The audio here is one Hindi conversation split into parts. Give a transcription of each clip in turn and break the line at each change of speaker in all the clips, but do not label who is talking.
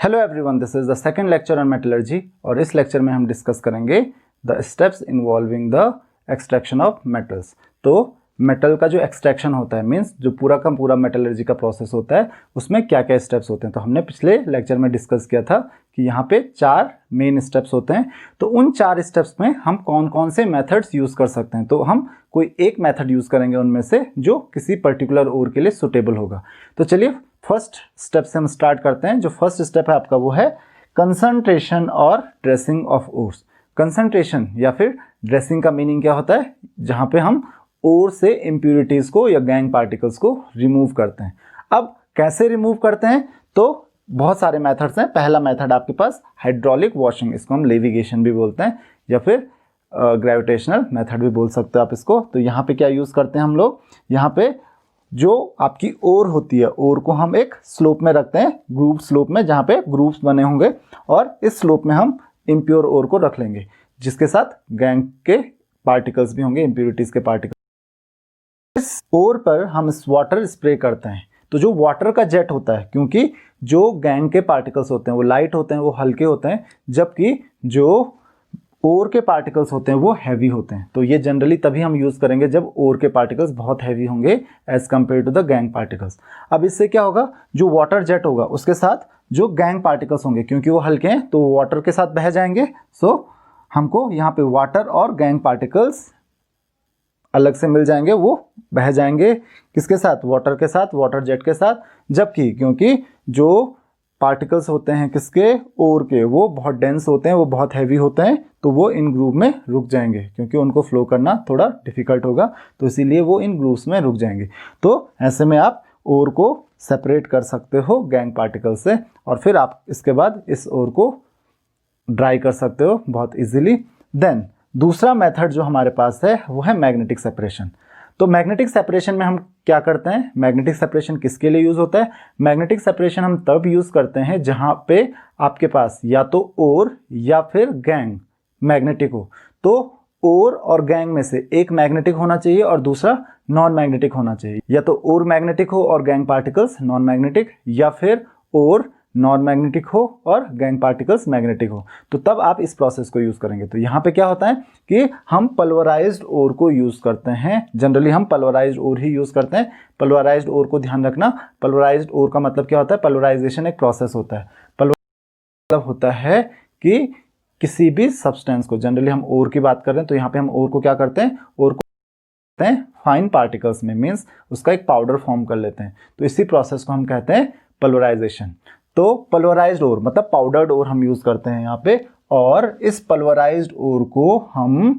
Hello everyone, this is the second lecture on metallurgy और इस लेक्चर में हम डिस्कस करेंगे the steps involving the extraction of metals. तो मेटल का जो एक्सट्रैक्शन होता है मींस जो पूरा का पूरा मेटलर्जी का प्रोसेस होता है उसमें क्या क्या स्टेप्स होते हैं। तो हमने पिछले लेक्चर में डिस्कस किया था कि यहाँ पे 4 मेन स्टेप्स होते हैं। तो उन 4 स्टेप्स में हम कौन कौन से मेथड्स यूज़ कर सकते हैं। तो हम कोई एक मेथड यूज़ करेंगे उनमें से जो किसी पर्टिकुलर ओर के लिए सुटेबल होगा। तो चलिए फर्स्ट स्टेप से हम स्टार्ट करते हैं। जो फर्स्ट स्टेप है आपका वो है कंसंट्रेशन और ड्रेसिंग ऑफ ओर्स। कंसंट्रेशन या फिर ड्रेसिंग का मीनिंग क्या होता है, जहाँ पे हम ओर से इम्प्यूरिटीज़ को या गैंग पार्टिकल्स को रिमूव करते हैं। अब कैसे रिमूव करते हैं, तो बहुत सारे मेथड्स हैं। पहला मेथड आपके पास हाइड्रोलिक वॉशिंग, इसको हम लेविगेशन भी बोलते हैं या फिर ग्रेविटेशनल मेथड भी बोल सकते हो आप इसको। तो यहाँ पे क्या यूज़ करते हैं हम लोग, यहाँ पे जो आपकी ओर होती है ओर को हम एक स्लोप में रखते हैं, ग्रूव स्लोप में, जहाँ पे ग्रूव्स बने होंगे और इस स्लोप में हम इम्प्योर ओर को रख लेंगे जिसके साथ गैंग के पार्टिकल्स भी होंगे, इम्प्योरिटीज़ के पार्टिकल्स। इस ओर पर हम वाटर स्प्रे करते हैं। तो जो वाटर का जेट होता है, क्योंकि जो गैंग के पार्टिकल्स होते हैं वो लाइट होते हैं, वो हल्के होते हैं, जबकि जो ओर के पार्टिकल्स होते हैं वो हैवी होते हैं। तो ये जनरली तभी हम यूज़ करेंगे जब ओर के पार्टिकल्स बहुत हैवी होंगे as compared to the gang particles. अब इससे क्या होगा, जो वाटर जेट होगा उसके साथ जो गैंग पार्टिकल्स होंगे, क्योंकि वो हल्के हैं तो वाटर के साथ बह जाएंगे। सो हमको यहाँ पे वाटर और गैंग पार्टिकल्स अलग से मिल जाएंगे, वो बह जाएंगे किसके साथ, वाटर के साथ, वाटर जेट के साथ। जबकि क्योंकि जो पार्टिकल्स होते हैं किसके, ओर के, वो बहुत डेंस होते हैं, वो बहुत हैवी होते हैं, तो वो इन ग्रूव में रुक जाएंगे क्योंकि उनको फ्लो करना थोड़ा डिफिकल्ट होगा, तो इसीलिए वो इन ग्रूव्स में रुक जाएंगे। तो ऐसे में आप ओर को सेपरेट कर सकते हो गैंग पार्टिकल से और फिर आप इसके बाद इस ओर को ड्राई कर सकते हो बहुत इजीली। देन दूसरा मेथड जो हमारे पास है वो है मैग्नेटिक सेपरेशन। तो मैग्नेटिक सेपरेशन में हम क्या करते हैं, मैग्नेटिक सेपरेशन किसके लिए यूज़ होता है, मैग्नेटिक सेपरेशन हम तब यूज़ करते हैं जहाँ पे आपके पास या तो ओर या फिर गैंग मैग्नेटिक हो। तो ओर और गैंग में से एक मैग्नेटिक होना चाहिए और दूसरा नॉन मैग्नेटिक होना चाहिए। या तो ओर मैग्नेटिक हो और गैंग पार्टिकल्स नॉन मैग्नेटिक, या फिर ओर नॉन मैग्नेटिक हो और गैंग पार्टिकल्स मैग्नेटिक हो, तो तब आप इस प्रोसेस को यूज़ करेंगे। तो यहाँ पे क्या होता है कि हम पल्वराइज्ड ओर को यूज़ करते हैं। जनरली हम पल्वराइज्ड ओर ही यूज़ करते हैं। पल्वराइज्ड ओर को ध्यान रखना, पल्वराइज्ड ओर का मतलब क्या होता है, पल्वराइजेशन एक प्रोसेस होता है। पल्वराइजेशन मतलब होता है कि किसी भी सब्सटेंस को, जनरली हम ओर की बात कर रहे हैं तो यहाँ पे हम ओर को क्या करते हैं, ओर को करते हैं फाइन पार्टिकल्स में, मीन्स उसका एक पाउडर फॉर्म कर लेते हैं। तो इसी प्रोसेस को हम कहते हैं पल्वराइजेशन। तो पल्वराइज्ड ओर मतलब पाउडर्ड ओर हम यूज़ करते हैं यहाँ पे, और इस पल्वराइज्ड ओर को हम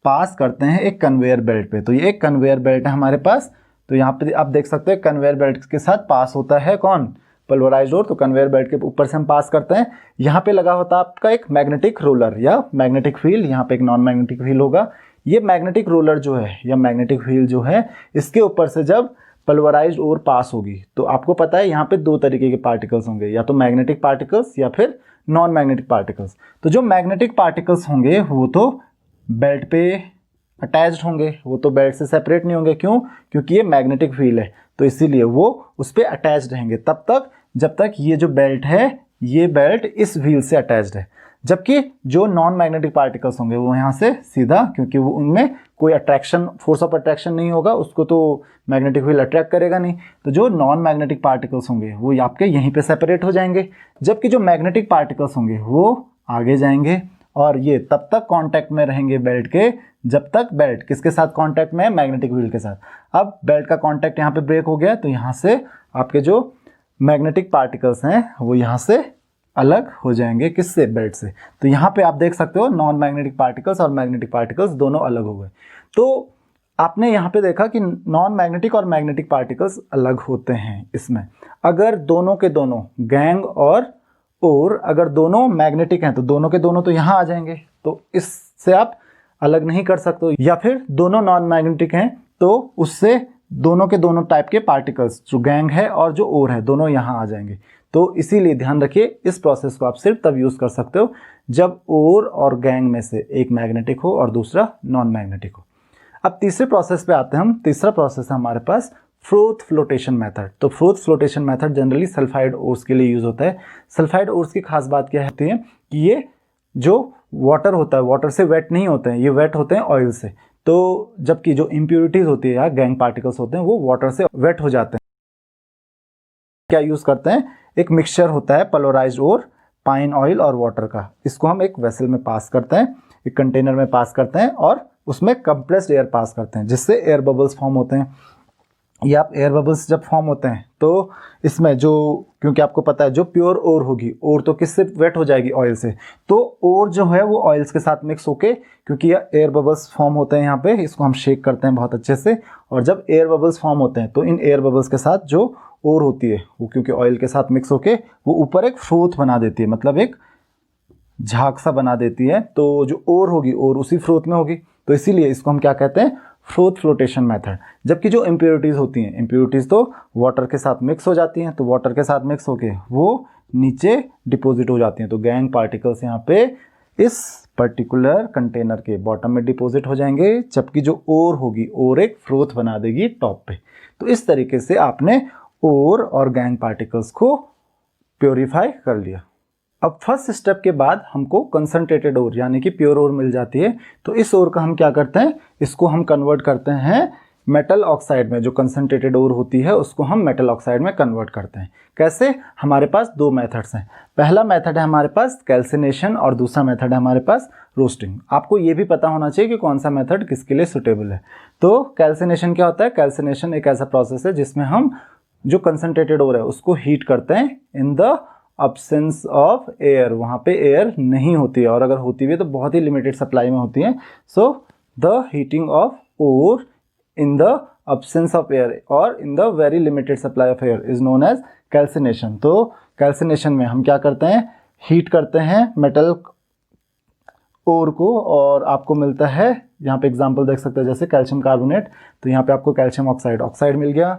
पास करते हैं एक कन्वेयर बेल्ट पे। तो ये एक कन्वेयर बेल्ट है हमारे पास। तो यहाँ पे आप देख सकते हैं कन्वेयर बेल्ट के साथ पास होता है कौन, पल्वराइज्ड ओर। तो कन्वेयर बेल्ट के ऊपर से हम पास करते हैं। यहाँ पे लगा होता है आपका एक मैग्नेटिक रोलर या मैग्नेटिक व्हील, यहाँ पे एक नॉन मैग्नेटिक व्हील होगा। ये मैग्नेटिक रोलर जो है या मैग्नेटिक व्हील जो है, इसके ऊपर से जब पल्वराइज्ड ओर पास होगी तो आपको पता है यहाँ पे 2 तरीके के पार्टिकल्स होंगे, या तो मैग्नेटिक पार्टिकल्स या फिर नॉन मैग्नेटिक पार्टिकल्स। तो जो मैग्नेटिक पार्टिकल्स होंगे वो तो बेल्ट पे अटैच्ड होंगे, वो तो बेल्ट से सेपरेट नहीं होंगे। क्यों, क्योंकि ये मैग्नेटिक व्हील है तो इसीलिए वो उस पर अटैच्ड रहेंगे तब तक जब तक ये जो बेल्ट है ये बेल्ट इस व्हील से अटैच्ड है। जबकि जो नॉन मैग्नेटिक पार्टिकल्स होंगे वो यहाँ से सीधा, क्योंकि वो उनमें कोई अट्रैक्शन, फोर्स ऑफ अट्रैक्शन नहीं होगा, उसको तो मैग्नेटिक व्हील अट्रैक्ट करेगा नहीं, तो जो नॉन मैग्नेटिक पार्टिकल्स होंगे वो आपके यहीं पे सेपरेट हो जाएंगे। जबकि जो मैग्नेटिक पार्टिकल्स होंगे वो आगे जाएंगे और ये तब तक कांटेक्ट में रहेंगे बेल्ट के जब तक बेल्ट किसके साथ कांटेक्ट में है, मैग्नेटिक व्हील के साथ। अब बेल्ट का कांटेक्ट यहाँ पे ब्रेक हो गया तो यहाँ से आपके जो मैग्नेटिक पार्टिकल्स हैं वो यहाँ से अलग हो जाएंगे, किससे, बेल्ट से। तो यहाँ पे आप देख सकते हो नॉन मैग्नेटिक पार्टिकल्स और मैग्नेटिक पार्टिकल्स दोनों अलग हो गए। तो आपने यहाँ पे देखा कि नॉन मैग्नेटिक और मैग्नेटिक पार्टिकल्स अलग होते हैं। इसमें अगर दोनों के दोनों गैंग और ओर अगर दोनों मैग्नेटिक हैं तो दोनों के दोनों तो यहाँ आ जाएंगे, तो इससे आप अलग नहीं कर सकते हो। या फिर दोनों नॉन मैग्नेटिक हैं तो उससे दोनों के दोनों टाइप के पार्टिकल्स, जो गैंग है और जो ओर है, दोनों यहाँ आ जाएंगे। तो इसीलिए ध्यान रखिए इस प्रोसेस को आप सिर्फ तब यूज़ कर सकते हो जब ओर और गैंग में से एक मैग्नेटिक हो और दूसरा नॉन मैग्नेटिक हो। अब तीसरे प्रोसेस पे आते हैं हम। तीसरा प्रोसेस है हमारे पास फ्रूथ फ्लोटेशन मेथड। तो froth flotation method generally sulphide ores के लिए यूज होता है। सल्फाइड ओर्स की खास बात क्या होती है कि ये जो वाटर होता है, वाटर से वेट नहीं होते हैं, ये वेट होते हैं ऑयल से। तो जबकि जो इम्प्योरिटीज होती है या गैंग पार्टिकल्स होते हैं वो वाटर से वेट हो जाते हैं। क्या यूज करते हैं, एक मिक्सचर होता है पोलराइज्ड ओर, पाइन ऑयल और वाटर का, इसको हम एक वेसल में पास करते हैं, एक कंटेनर में पास करते हैं और उसमें कंप्रेस्ड एयर पास करते हैं जिससे एयर बबल्स फॉर्म होते हैं। ये आप एयर बबल्स जब फॉर्म होते हैं तो इसमें जो, क्योंकि आपको पता है जो प्योर ओर होगी, ओर तो किससे वेट हो जाएगी, ऑयल से, तो ओर जो है वो ऑयल्स के साथ मिक्स होके, क्योंकि ये एयर बबल्स फॉर्म होते हैं यहाँ पे, इसको हम शेक करते हैं बहुत अच्छे से, और जब एयर बबल्स फॉर्म होते हैं तो इन एयर बबल्स के साथ जो ओर होती है वो क्योंकि ऑयल के साथ मिक्स होके वो ऊपर एक फ्रोथ बना देती है, मतलब एक झाग सा बना देती है। तो जो ओर होगी ओर उसी फ्रोथ में होगी, तो इसीलिए इसको हम क्या कहते हैं, फ्रोथ फ्लोटेशन मेथड। जबकि जो इम्प्योरिटीज होती हैं, इम्प्योरिटीज तो वाटर के साथ मिक्स हो जाती हैं, तो वाटर के साथ मिक्स होके वो नीचे डिपॉजिट हो जाती हैं, तो गैंग पार्टिकल्स यहाँ पे इस पर्टिकुलर कंटेनर के बॉटम में डिपॉजिट हो जाएंगे, जबकि जो ओर होगी ओर एक फ्रोथ बना देगी टॉप पे। तो इस तरीके से आपने ओर और गैंग पार्टिकल्स को प्योरीफाई कर लिया। अब फर्स्ट स्टेप के बाद हमको कंसंट्रेटेड ओर यानी कि प्योर ओर मिल जाती है। तो इस ओर का हम क्या करते हैं, इसको हम कन्वर्ट करते हैं मेटल ऑक्साइड में। जो कंसंट्रेटेड ओर होती है उसको हम मेटल ऑक्साइड में कन्वर्ट करते हैं। कैसे, हमारे पास दो मेथड्स हैं। पहला मेथड है हमारे पास कैल्सिनेशन और दूसरा मेथड है हमारे पास रोस्टिंग। आपको ये भी पता होना चाहिए कि कौन सा मेथड किसके लिए सुटेबल है। तो कैल्सिनेशन क्या होता है, कैल्सिनेशन एक ऐसा प्रोसेस है जिसमें हम जो कंसंट्रेटेड ओर है उसको हीट करते हैं इन द अब्सेंस ऑफ एयर, वहाँ पे एयर नहीं होती है, और अगर होती भी है तो बहुत ही लिमिटेड सप्लाई में होती है। So the heating of ore in the absence of air और in the very limited supply of air is known as calcination. तो कैल्सिनेशन में हम क्या करते हैं, हीट करते हैं मेटल ओर को, और आपको मिलता है, यहाँ पे एग्जांपल देख सकते हैं जैसे कैल्शियम कार्बोनेट, तो यहाँ पे आपको कैल्शियम ऑक्साइड मिल गया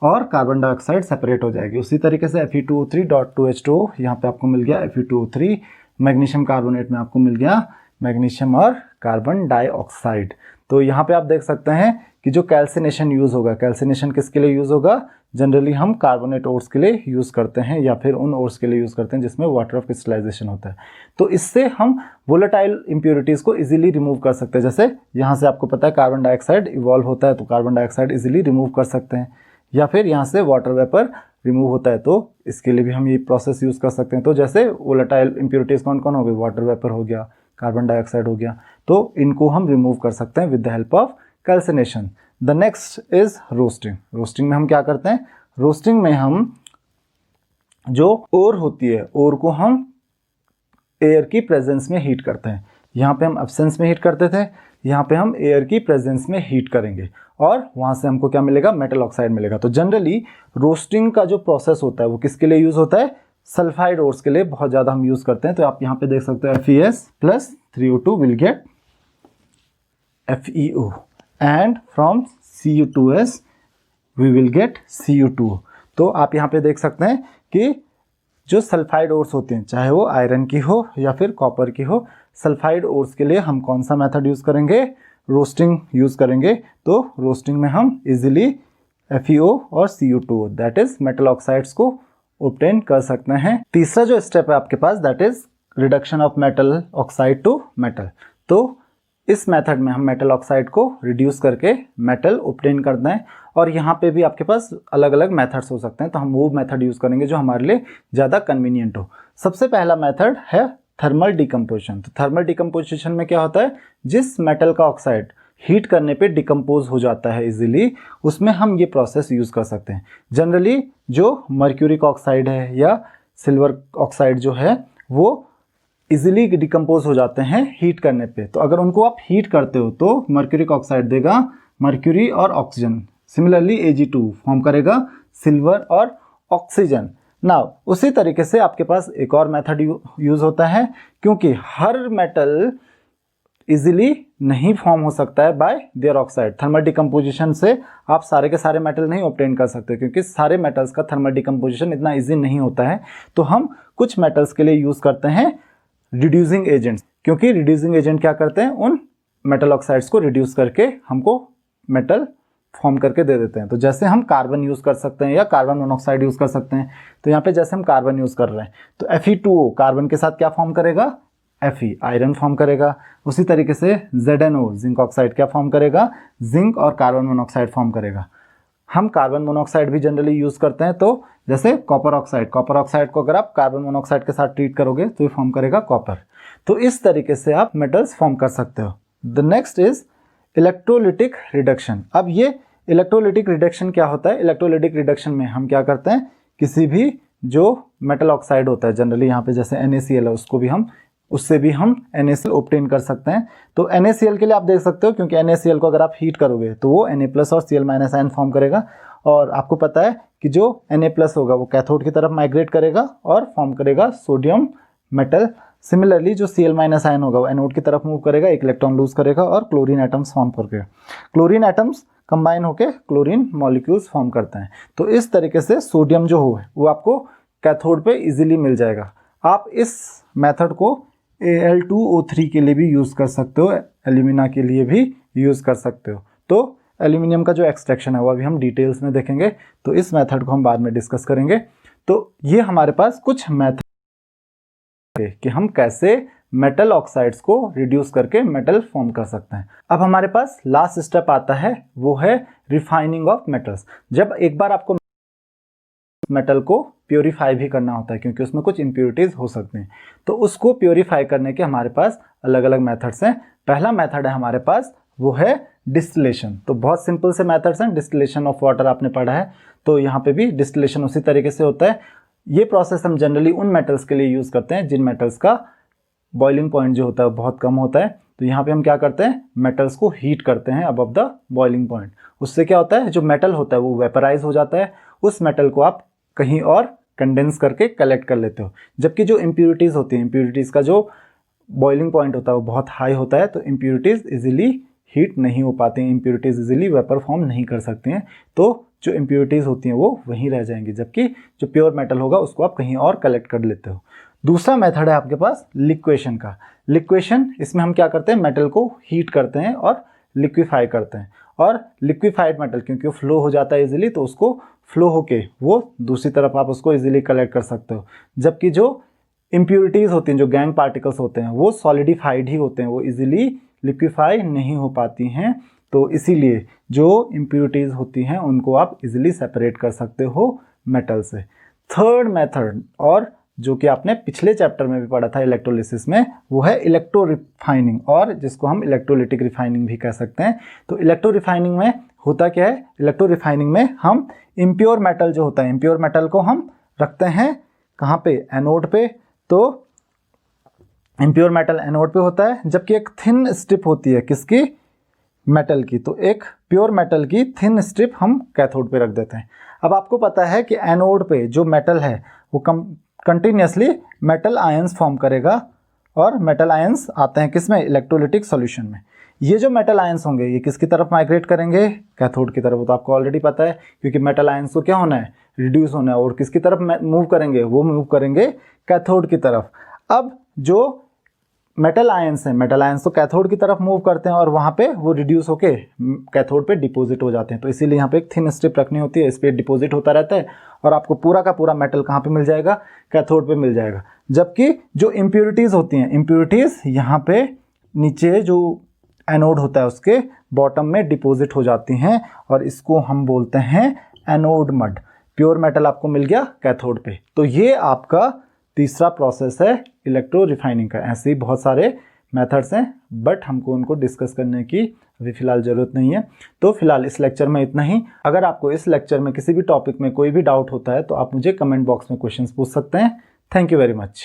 और कार्बन डाइऑक्साइड सेपरेट हो जाएगी। उसी तरीके से Fe2O3.2H2O यहाँ पे आपको मिल गया Fe2O3। मैग्नीशियम कार्बोनेट में आपको मिल गया मैग्नीशियम और कार्बन डाइऑक्साइड। तो यहाँ पे आप देख सकते हैं कि जो कैल्सिनेशन यूज़ होगा, कैल्सिनेशन किसके लिए यूज़ होगा, जनरली हम कार्बोनेट ओर्स के लिए यूज़ करते हैं या फिर उन ओर्स के लिए यूज़ करते हैं जिसमें वाटर ऑफ क्रिस्टलाइजेशन होता है। तो इससे हम वोलेटाइल इंप्योरिटीज़ को इजीली रिमूव कर सकते हैं। जैसे यहाँ से आपको पता है कार्बन डाइऑक्साइड इवॉल्व होता है, तो कार्बन डाइऑक्साइड इजीली रिमूव कर सकते हैं, या फिर यहाँ से वाटर वेपर रिमूव होता है, तो इसके लिए भी हम ये प्रोसेस यूज़ कर सकते हैं। तो जैसे वोलेटाइल इंप्योरिटीज़ कौन कौन हो गई, वाटर वेपर हो गया, कार्बन डाइऑक्साइड हो गया, तो इनको हम रिमूव कर सकते हैं with the help of calcination. The next is roasting. Roasting में हम क्या करते हैं, रोस्टिंग में हम जो ओर होती है, ओर को हम एयर की प्रेजेंस में हीट करते हैं। यहाँ पे हम एब्सेंस में हीट करते थे, यहाँ पे हम एयर की प्रेजेंस में हीट करेंगे और वहाँ से हमको क्या मिलेगा, मेटल ऑक्साइड मिलेगा। तो जनरली रोस्टिंग का जो प्रोसेस होता है वो किसके लिए यूज़ होता है, सल्फाइड ओर्स के लिए बहुत ज़्यादा हम यूज़ करते हैं। तो आप यहाँ पे देख सकते हो FeS+3O2 will get FeO and from Cu2S we will get Cu2। तो आप यहाँ पे देख सकते हैं कि जो सल्फाइड ओर्स होते हैं, चाहे वो आयरन की हो या फिर कॉपर की हो, सल्फाइड ओर्स के लिए हम कौन सा मेथड यूज़ करेंगे, रोस्टिंग यूज़ करेंगे। तो रोस्टिंग में हम इजीली FeO और Cu2 that is metal oxides को ऑब्टेन कर सकते हैं। तीसरा जो स्टेप है आपके पास that is reduction of metal oxide to metal. तो इस मेथड में हम मेटल ऑक्साइड को रिड्यूस करके मेटल ऑब्टेन करते हैं, और यहाँ पे भी आपके पास अलग अलग मेथड्स हो सकते हैं। तो हम वो मेथड यूज़ करेंगे जो हमारे लिए ज़्यादा कन्वीनियंट हो। सबसे पहला मेथड है थर्मल डिकम्पोजिशन। तो थर्मल डिकम्पोजिशन में क्या होता है, जिस मेटल का ऑक्साइड हीट करने पे डिकम्पोज हो जाता है इजीली, उसमें हम ये प्रोसेस यूज़ कर सकते हैं। जनरली जो मर्क्यूरी का ऑक्साइड है या सिल्वर ऑक्साइड जो है वो इजीली डिकम्पोज हो जाते हैं हीट करने पे। तो अगर उनको आप हीट करते हो तो मर्क्यूरी का ऑक्साइड देगा मर्क्यूरी और ऑक्सीजन, सिमिलरली Ag2 फॉर्म करेगा सिल्वर और ऑक्सीजन। नाउ उसी तरीके से आपके पास एक और मेथड यूज होता है, क्योंकि हर मेटल इजीली नहीं फॉर्म हो सकता है bye there oxide. Thermal decomposition से आप सारे के सारे मेटल नहीं ऑब्टेन कर सकते, क्योंकि सारे मेटल्स का थर्मल डिकम्पोजिशन इतना इजी नहीं होता है। तो हम कुछ मेटल्स के लिए यूज करते हैं रिड्यूसिंग एजेंट्स, क्योंकि रिड्यूसिंग एजेंट क्या करते हैं, उन मेटल ऑक्साइड्स को रिड्यूस करके हमको मेटल फॉर्म करके दे देते हैं। तो जैसे हम कार्बन यूज़ कर सकते हैं या कार्बन मोनोऑक्साइड यूज़ कर सकते हैं। तो यहाँ पे जैसे हम कार्बन यूज़ कर रहे हैं तो Fe2O कार्बन के साथ क्या फॉर्म करेगा, Fe आयरन फॉर्म करेगा। उसी तरीके से ZnO जिंक ऑक्साइड क्या फॉर्म करेगा, जिंक और कार्बन मोनोऑक्साइड फॉर्म करेगा। हम कार्बन मोनोऑक्साइड भी जनरली यूज़ करते हैं, तो जैसे कॉपर ऑक्साइड को अगर आप कार्बन मोनोऑक्साइड के साथ ट्रीट करोगे तो ये फॉर्म करेगा कॉपर। तो इस तरीके से आप मेटल्स फॉर्म कर सकते हो। The next is electrolytic reduction. अब ये इलेक्ट्रोलिटिक रिडक्शन क्या होता है, इलेक्ट्रोलिटिक रिडक्शन में हम क्या करते हैं, किसी भी जो मेटल ऑक्साइड होता है जनरली यहाँ पे जैसे NaCl है उससे भी हम NaCl ऑब्टेन कर सकते हैं। तो NaCl के लिए आप देख सकते हो क्योंकि NaCl को अगर आप हीट करोगे तो वो Na+ और Cl- आयन फॉर्म करेगा, और आपको पता है कि जो Na+ होगा वो कैथोड की तरफ माइग्रेट करेगा और फॉर्म करेगा सोडियम मेटल। सिमिलरली जो Cl- आयन होगा वो एनोड की तरफ मूव करेगा, एक इलेक्ट्रॉन लूज करेगा और क्लोरीन एटम्स फॉर्म करके क्लोरीन एटम्स कंबाइन होकर क्लोरीन मॉलिक्यूल्स फॉर्म करते हैं। तो इस तरीके से सोडियम जो हो वो आपको कैथोड पे इजीली मिल जाएगा। आप इस मेथड को Al2O3 के लिए भी यूज़ कर सकते हो, एल्यूमिना के लिए भी यूज़ कर सकते हो। तो एल्यूमिनियम का जो एक्सट्रैक्शन है वो अभी हम डिटेल्स में देखेंगे, तो इस मेथड को हम बाद में डिस्कस करेंगे। तो ये हमारे पास कुछ मेथड है कि हम कैसे मेटल ऑक्साइड्स को रिड्यूस करके मेटल फॉर्म कर सकते हैं। अब हमारे पास लास्ट स्टेप आता है, वो है रिफाइनिंग ऑफ मेटल्स। जब एक बार आपको मेटल को प्योरीफाई भी करना होता है क्योंकि उसमें कुछ इम्प्योरिटीज हो सकते हैं, तो उसको प्योरीफाई करने के हमारे पास अलग अलग मेथड्स हैं। पहला मेथड है हमारे पास वो है डिस्टिलेशन। तो बहुत सिंपल से मेथड्स हैं। डिस्टिलेशन ऑफ वाटर आपने पढ़ा है, तो यहाँ पे भी डिस्टिलेशन उसी तरीके से होता है। ये प्रोसेस हम जनरली उन मेटल्स के लिए यूज़ करते हैं जिन मेटल्स का बॉइलिंग पॉइंट जो होता है बहुत कम होता है। तो यहाँ पे हम क्या करते हैं, मेटल्स को हीट करते हैं अबव द बॉइलिंग पॉइंट। उससे क्या होता है, जो मेटल होता है वो वेपराइज हो जाता है, उस मेटल को आप कहीं और कंडेंस करके कलेक्ट कर लेते हो। जबकि जो इम्प्योरिटीज़ होती हैं, इम्प्योरिटीज़ का जो बॉइलिंग पॉइंट होता है वो बहुत हाई होता है, तो इम्प्योरिटीज़ इजीली हीट नहीं हो पाती हैं, इम्प्योरिटीज़ इजीली वेपर फॉर्म नहीं कर सकती हैं। तो जो इम्प्योरिटीज़ होती हैं वो वहीं रह जाएंगी, जबकि जो प्योर मेटल होगा उसको आप कहीं और कलेक्ट कर लेते हो। दूसरा मेथड है आपके पास लिक्वेशन का। लिक्वेशन, इसमें हम क्या करते हैं, मेटल को हीट करते हैं और लिक्विफाई करते हैं। और लिक्विफाइड मेटल क्योंकि वो फ्लो हो जाता है इजीली, तो उसको फ्लो होके वो दूसरी तरफ आप उसको इजीली कलेक्ट कर सकते हो। जबकि जो इम्प्योरिटीज़ होती हैं, जो गैंग पार्टिकल्स होते हैं, वो सॉलिडिफाइड ही होते हैं, वो इजीली लिक्विफाई नहीं हो पाती हैं। तो इसीलिए जो इम्प्योरिटीज़ होती हैं उनको आप इजीली सेपरेट कर सकते हो मेटल से। थर्ड मेथड, और जो कि आपने पिछले चैप्टर में भी पढ़ा था इलेक्ट्रोलिसिस में, वो है इलेक्ट्रो रिफाइनिंग, और जिसको हम इलेक्ट्रोलिटिक रिफाइनिंग भी कह सकते हैं। तो इलेक्ट्रो रिफाइनिंग में होता क्या है, इलेक्ट्रो रिफाइनिंग में हम इम्प्योर मेटल जो होता है, इम्प्योर मेटल को हम रखते हैं कहाँ पे, एनोड पे। तो इम्प्योर मेटल एनोड पे होता है, जबकि एक थिन स्ट्रिप होती है किसकी, मेटल की। तो एक प्योर मेटल की थिन स्ट्रिप हम कैथोड पे रख देते हैं। अब आपको पता है कि एनोड पे जो मेटल है वो कंटिन्यूसली मेटल आयंस फॉर्म करेगा, और मेटल आयंस आते हैं किसमें, इलेक्ट्रोलिटिक सॉल्यूशन में। ये जो मेटल आयंस होंगे ये किसकी तरफ माइग्रेट करेंगे, कैथोड की तरफ। वो तो आपको ऑलरेडी पता है क्योंकि मेटल आयंस को क्या होना है, रिड्यूस होना है, और किसकी तरफ मूव करेंगे, वो मूव करेंगे कैथोड की तरफ। अब जो मेटल आयंस हैं, मेटल आयंस तो कैथोड की तरफ मूव करते हैं और वहाँ पे वो रिड्यूस होके कैथोड पे डिपॉजिट हो जाते हैं। तो इसीलिए यहाँ पे एक थिन स्ट्रिप रखनी होती है, इस पर डिपॉजिट होता रहता है और आपको पूरा का पूरा मेटल कहाँ पे मिल जाएगा, कैथोड पे मिल जाएगा। जबकि जो इम्प्योरिटीज़ होती हैं, इम्प्योरिटीज़ यहाँ पे नीचे जो एनोड होता है उसके बॉटम में डिपॉजिट हो जाती हैं, और इसको हम बोलते हैं एनोड मड। प्योर मेटल आपको मिल गया कैथोड पे। तो ये आपका तीसरा प्रोसेस है इलेक्ट्रो रिफाइनिंग का। ऐसे ही बहुत सारे मेथड्स हैं, बट हमको उनको डिस्कस करने की अभी फ़िलहाल ज़रूरत नहीं है। तो फिलहाल इस लेक्चर में इतना ही। अगर आपको इस लेक्चर में किसी भी टॉपिक में कोई भी डाउट होता है तो आप मुझे कमेंट बॉक्स में क्वेश्चंस पूछ सकते हैं। Thank you very much.